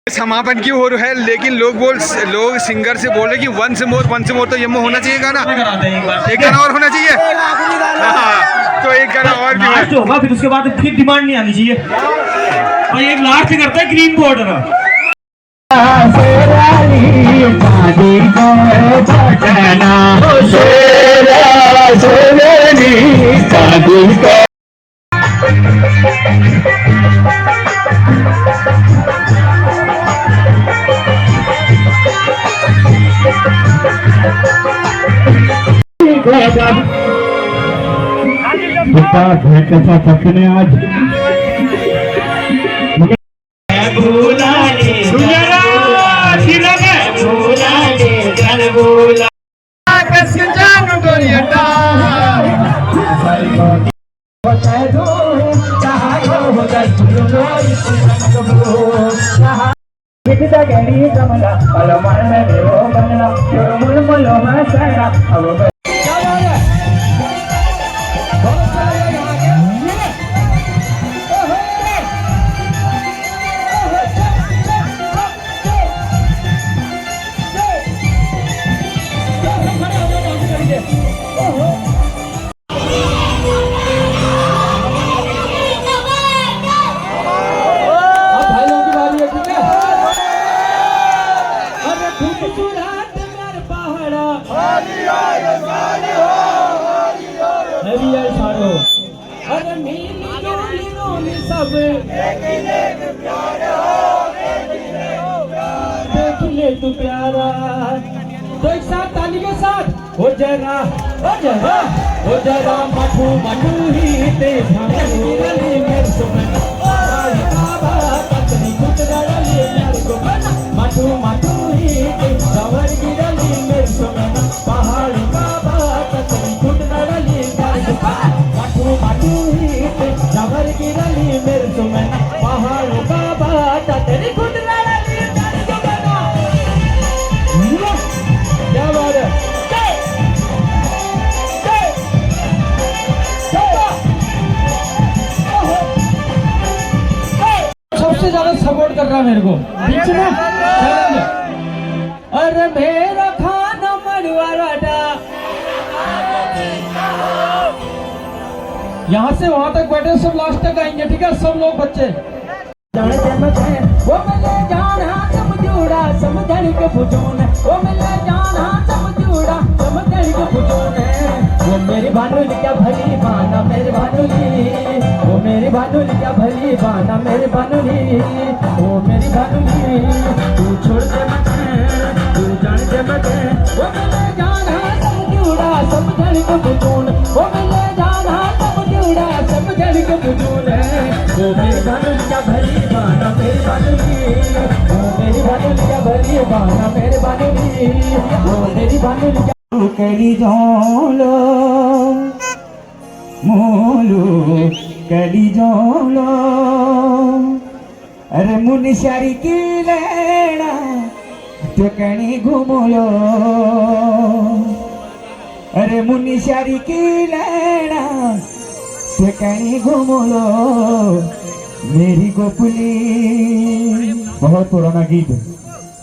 समापन की हो रहा है, लेकिन लोग सिंगर से बोल रहे कि वंस मोर तो ये होना चाहिए गाना, एक गाना और होना चाहिए। हाँ, तो एक गाना और भी लास्ट होगा, फिर उसके बाद फिर डिमांड नहीं आनी चाहिए। और एक लास्ट से करता है ग्रीन बॉर्डर। भेंट कैसा सकते हैं आज तू प्यारा तो एक साथ ताली के साथ हो जरा मठू ही ते मेरे सुमन पत्नी मठू ही ते सवर गिरली मेरे सुमन पहाड़ बाबा पत्नी मठू ही ते सवर गिरली मेरे सुमन पहाड़ बाबा पत्नी सपोर्ट कर रहा मेरे को बीच में। अरे मेरा खाना मड़वाड़ा, यहाँ से वहां तक बैठे सब लास्ट तक आएंगे, ठीक है सब लोग बच्चे। वो मिले जाना समझूड़ा समझण के फुजून, वो मिले जाना समझूड़ा समझण के फुजून। वो मेरी भानुली क्या भली बाना मेरी भानुली, वो मेरी भानुली क्या भली बाना मेरी भानुली, वो मेरी भानुली तू छोड़ दे मत तू जान दे मत। वो मिले जाना समझूड़ा समझण के फुजून, वो मिले जाना समझूड़ा समझण के फुजून। वो मेरी भानुली क्या भली बाना मेरी भानुली, वो मेरी भानुली क्या भली बाना मेरी भानुली, वो मेरी भानुली क्या कली जोलो मोलो कली जोलो। अरे मुनिशारी की लेना तो कणी घूमोलो, अरे मुनिशारी की लेना तो कणी घूमोलो मेरी गोपुली। बहुत पुराना गीत है,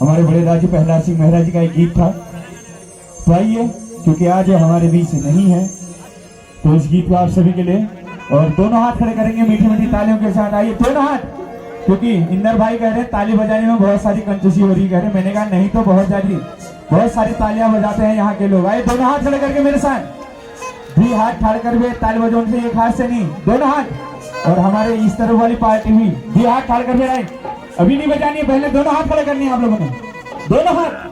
हमारे बड़े राजू प्रहलाद सिंह मेहरा जी का एक गीत था। तो आइए, क्योंकि आज हमारे बीच नहीं है तो इस गीत को आप सभी के लिए, और दोनों हाथ खड़े करेंगे मीठी मीठी तालियों के साथ। आइए दोनों हाथ, क्योंकि इंदर भाई कह रहे ताली बजाने में बहुत सारी कंजूसी हो रही कह रहे, मैंने कहा नहीं तो बहुत सारी तालियां बजाते हैं यहाँ के लोग। आइए दोनों हाथ खड़े करके मेरे साथ, भी हाथ ठाड़ कर भी ताली बजाने से एक हाथ से नहीं, दोनों हाथ। और हमारे इस तरफ वाली पार्टी हुई भी हाथ ठाड़ कर भी आए, अभी नहीं बजानी है, पहले दोनों हाथ खड़े करनी है आप लोगों ने, दोनों हाथ।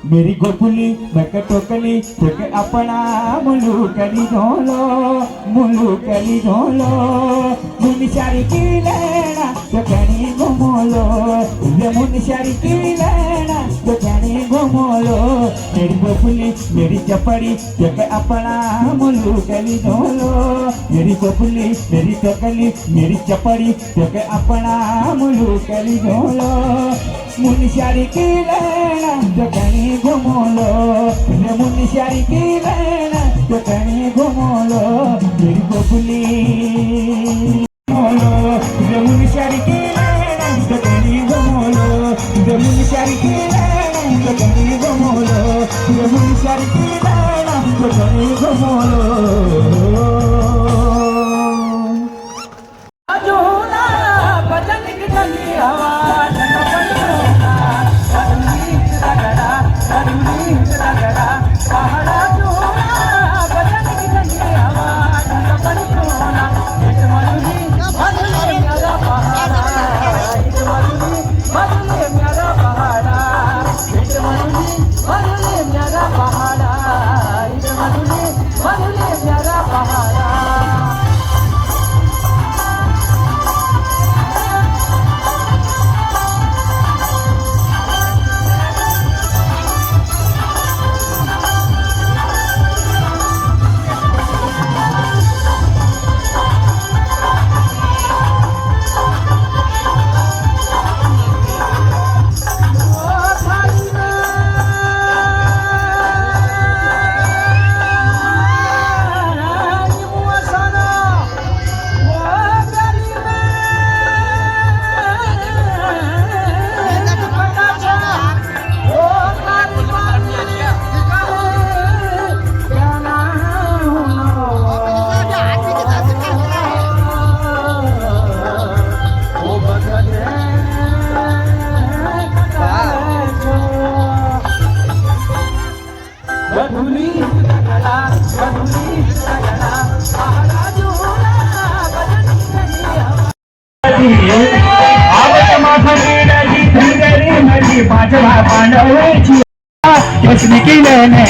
मेरी गोपुली मैं टोकली तोके अपना मुलू कली झोलो मुनिशारी की लेना तो कणी घुमोलो, ये मुनिशारी की लेना तो कणी घुमोलो। मेरी गोपुली मेरी चपड़ी तोके अपना मुलू कली झोलो, मेरी गोपुली मेरी टोकली मेरी चपड़ी तोके अपना मुलू कली झोलो। मुनिशारी की लेना तो कणी घुमोलो, मुनिशारी की लेना गोपनी जमुन सारखी कणी गमवलं जमुन सारखी कणी गमवलं जमुन सारखी कणी गमवलं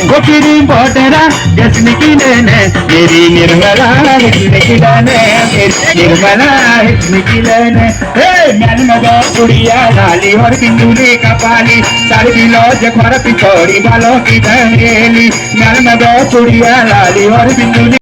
गोकिरी बोटरा जसने की लेने मेरी निर्मला हिस्ने की लेने मेरी निर्मला हिस्ने की लेने मैंने मगा कुड़िया डाली और बिंदुली का पाली सारी बिलो जखर पिछोड़ी बालों की दंगेली मैंने मगा कुड़िया डाली और बिंदुली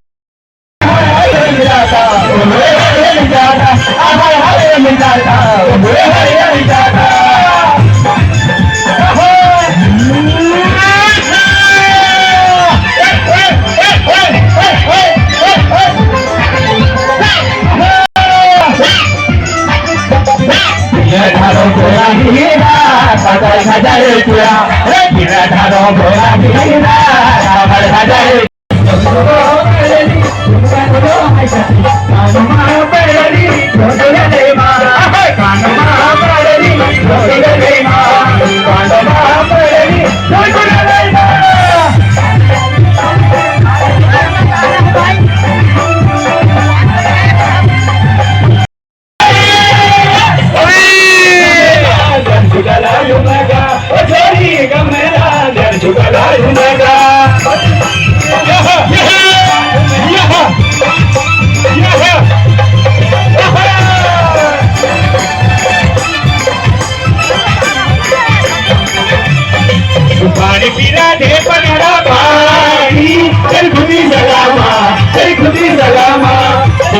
पानी पीना दे पनारा पानी तेरी खुदी सलामा तेरी खुदी सलामा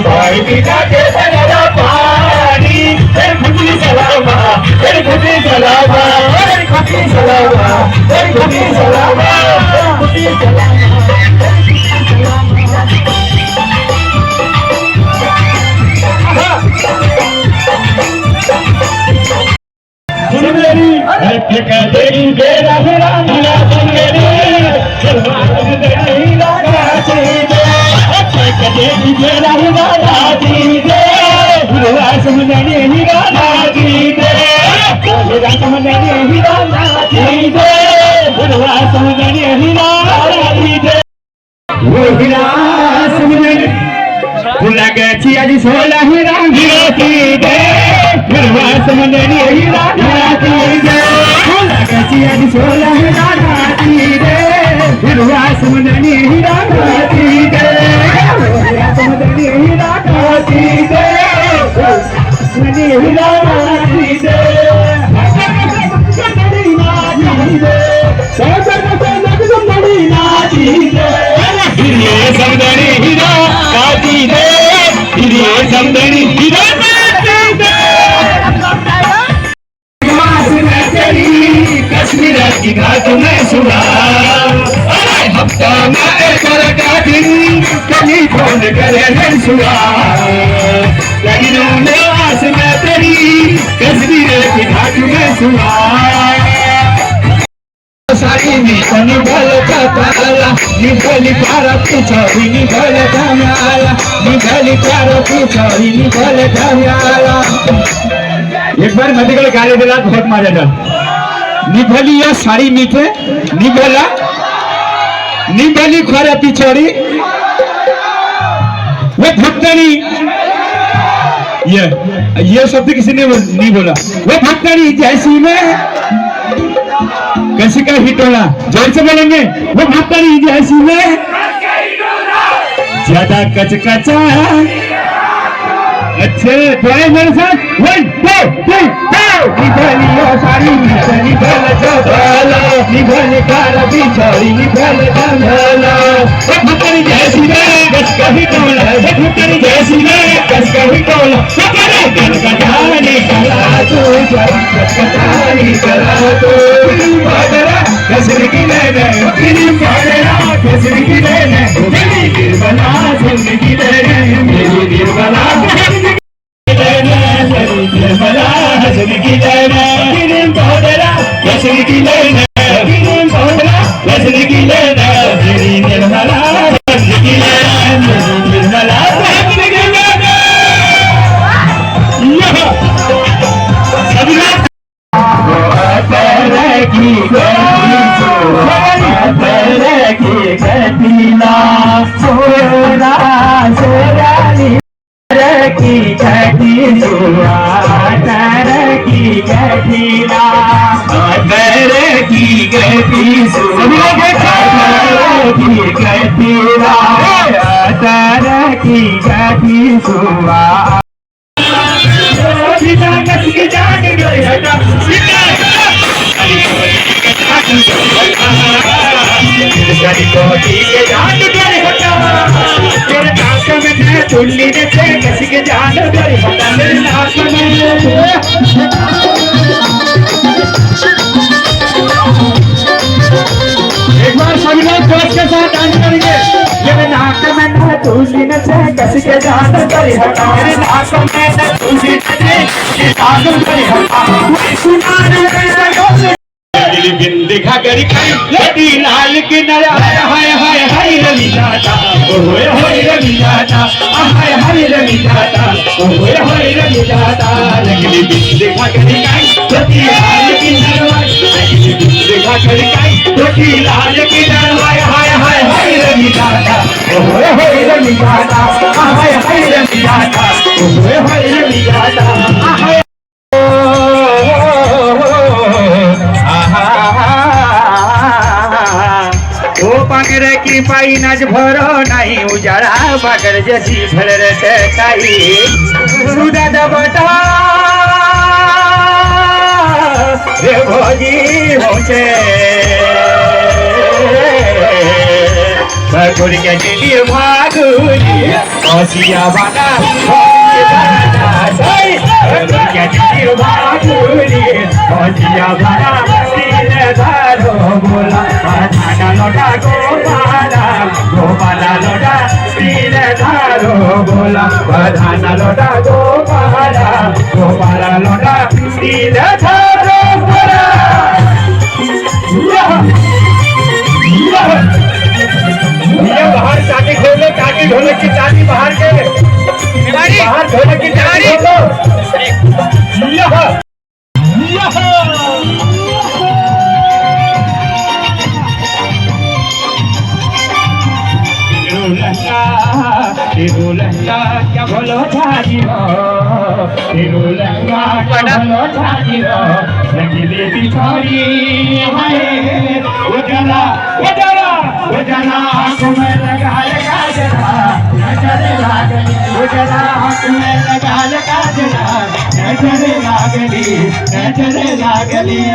पानी पीना दे पनारा पानी तेरी खुदी सलामा तेरी खुदी सलामा तेरी खुदी सलामा तेरी खुदी सलामा तेरी खुदी लगाची आज 16 हीरा गिरती दे समंदरी हीरा गिरती दे लगाची आज 16 हीरा गिरती दे समंदरी हीरा गिरती दे समंदरी हीरा गिरती दे समंदरी हीरा गिरती दे समंदरी हीरा काटी दे समंदरी हीरा कश्मीर की घाट में सुना हफ्ता में एक दिन कहीं कौन करे रसुआ लगनों में आस में तेरी तस्वीर की ढाक में सुआ सारी निभल का ताला निभली प्यारा पिछड़ी निभल धमाला निभली प्यारा पिछड़ी निभल धमाला एक बार मध्यगढ़ गाली दिला बहुत मजा था निभली या साड़ी मीठे निभला निभली खरा पिछड़ी वो भक्तनी ये शब्द किसी ने नहीं बोला वो भक्तनी जैसी में कैसी का हिटोला जोर से बोलेंगे वो भक्तनी जैसी में ज्यादा कचकचा अच्छे तो मेरे साथ 1 2 3 निभली साड़ी निभली निभली कार बिछड़ी निभल धमला भक्तनी जैसी में कस कभी टोला भक्तनी जैसी में कस कभी टोला करे कटानी कला तू कटानी कला तू बादरा कसर की लेने बादरा कसर की लेने मेरी निर्मला जिंदगी लेने मेरी निर्मला निर्मला जिंदगी लेने बादरा कसर की लेने बादरा कसर की लेने मेरी निर्मला जिंदगी लेने मेरी निर्मला जिंदगी लेने की गतिला सोरा सोरानी की घटी सुआ तर की गतिला तर की गति सुआ की गतिला तर की गति सुआ जान गई हटा तेरे नाक में चुल्ली ने किसी के जान गई हटा मेरे नाक में एक बार सभी लोग जोश के साथ डांस करेंगे मेरे नाक में चुल्ली ने किसी के जान गई हटा मेरे नाक में चुल्ली ने जान गई हटा दिखा करी लड़ी लाल की नया हाय हाय हाय रवि जाता ओए होए रवि जाता हाय हाय रवि जाता ओए होए रवि जाता लगली दिखा करी लड़ी लाल की नया दिखा करी लड़ी लाल की नया हाय हाय हाय रवि जाता ओए होए रवि जाता हाय हाय रवि जाता ओए होए रवि जाता हाय पांगरे की पाई नज भरो नहीं उजाड़ा बागर जैसी भर रहे काई सुदा दबटा रे भोजी होचे बकुर के चिड़ी भागुली ओसिया बाना बकुर के चिड़ी भागुली ओसिया बाना धारो बोला धाना लोटा गोपाला लोटा तीर धारो बोला धाना लोटा गोपाला लोटा तीर धारो बोला ये बाहर चाटी खोलो चाटी ढोलक की चाटी बाहर के बाहर ढोलक की चाटी खोलो लंगा क्या बोलो झाजी हो लंगा क्या बोलो झाजी हो लंगली बिछोरी हाय उजला उजला उजला आँख में लगा जरा नजर लागली उजला आँख में लगा जरा नजर लागली